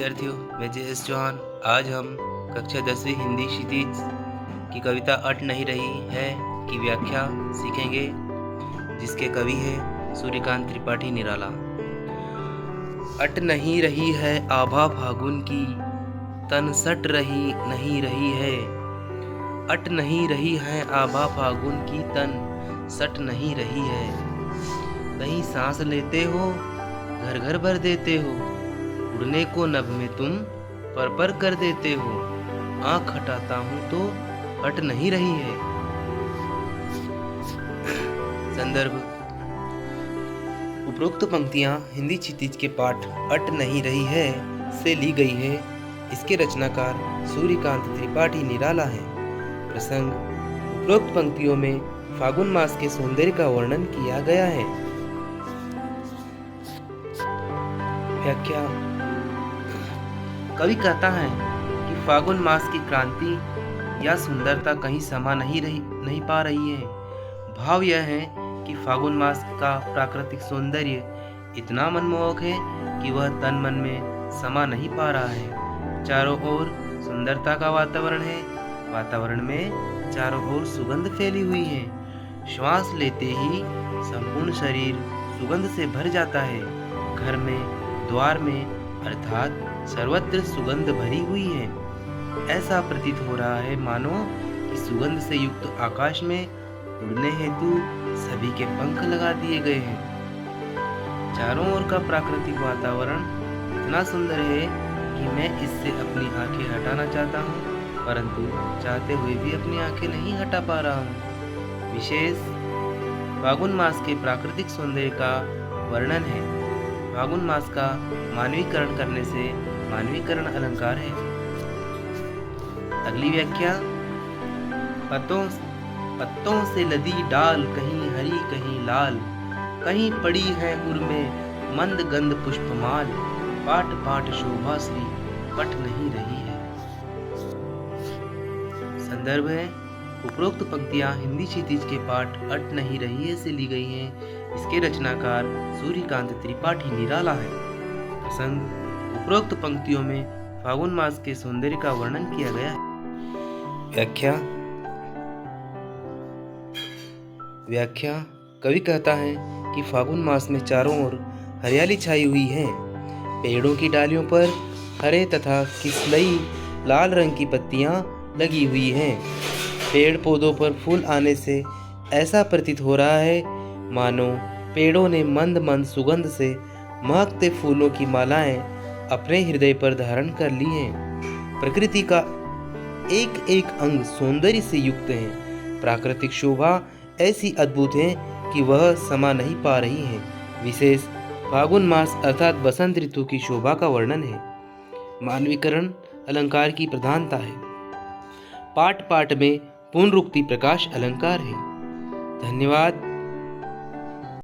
विद्यार्थियों, मैं जे.एस. चौहान। आज हम कक्षा 10वीं हिंदी क्षितिज की कविता अट नहीं रही है की व्याख्या सीखेंगे, जिसके कवि हैं सूर्यकांत त्रिपाठी निराला। अट नहीं रही है आभा फागुन की, तन सट रही नहीं रही है। अट नहीं रही है आभा फागुन की, तन सट नहीं रही है। कहीं सांस लेते हो, घर घर भर देते हो, उड़ने को नभ में तुम पर कर देते हो। आँख हटाता हूँ तो हट नहीं रही है। संदर्भ: उपरोक्त पंक्तियाँ हिंदी क्षितिज के पाठ अट नहीं रही है से ली गई है। इसके रचनाकार सूर्यकांत त्रिपाठी निराला है। प्रसंग: उपरोक्त पंक्तियों में फागुन मास के सौंदर्य का वर्णन किया गया है। व्याख्या: कवि कहता है कि फागुन मास की क्रांति या सुंदरता कहीं समा नहीं पा रही है। भाव यह है कि फागुन मास का प्राकृतिक सौंदर्य इतना मनमोहक है कि वह तन मन में समा नहीं पा रहा है। चारों ओर सुंदरता का वातावरण है। वातावरण में चारों ओर सुगंध फैली हुई है। श्वास लेते ही संपूर्ण शरीर सुगंध से भर जाता है। घर में, द्वार में, अर्थात सर्वत्र सुगंध भरी हुई है। ऐसा प्रतीत हो रहा है मानो कि सुगंध से युक्त आकाश में उड़ने हेतु सभी के पंख लगा दिए गए हैं। चारों ओर का प्राकृतिक वातावरण इतना सुंदर है कि मैं इससे अपनी आंखें हटाना चाहता हूँ, परंतु चाहते हुए भी अपनी आंखें नहीं हटा पा रहा हूँ। विशेष फागुन मास के प्राकृतिक सौंदर्य का वर्णन है। फागुन मास का मानवीकरण करने से मानवीकरण अलंकार है। अगली व्याख्या: पत्तों से लदी डाल, कहीं हरी कहीं लाल, कहीं पड़ी है उर में मंद गंध पुष्पमाल। पाट पाट शोभा श्री पट नहीं रही है। संदर्भ है: उपरोक्त पंक्तियां हिंदी क्षितिज के पाठ अट नहीं रही है से ली गई हैं। इसके रचनाकार सूर्यकांत त्रिपाठी निराला है। प्रसंग: उपरोक्त पंक्तियों में फागुन मास के सौंदर्य का वर्णन किया गया है। व्याख्या: कवि कहता है कि फागुन मास में चारों ओर हरियाली छाई हुई है। पेड़ों की डालियों पर हरे तथा किसलई लाल रंग की पत्तियां लगी हुई हैं। पेड़ पौधों पर फूल आने से ऐसा प्रतीत हो रहा है मानो पेड़ों ने मंद मंद सुगंध से महकते फूलों की मालाएं अपने हृदय पर धारण कर ली हैं। प्रकृति का एक एक अंग सौंदर्य से युक्त है। प्राकृतिक शोभा ऐसी अद्भुत है कि वह समा नहीं पा रही है। विशेष फागुन मास अर्थात बसंत ऋतु की शोभा का वर्णन है। मानवीकरण अलंकार की प्रधानता है। पाठ पाठ में पुनरुक्ति प्रकाश अलंकार है। धन्यवाद।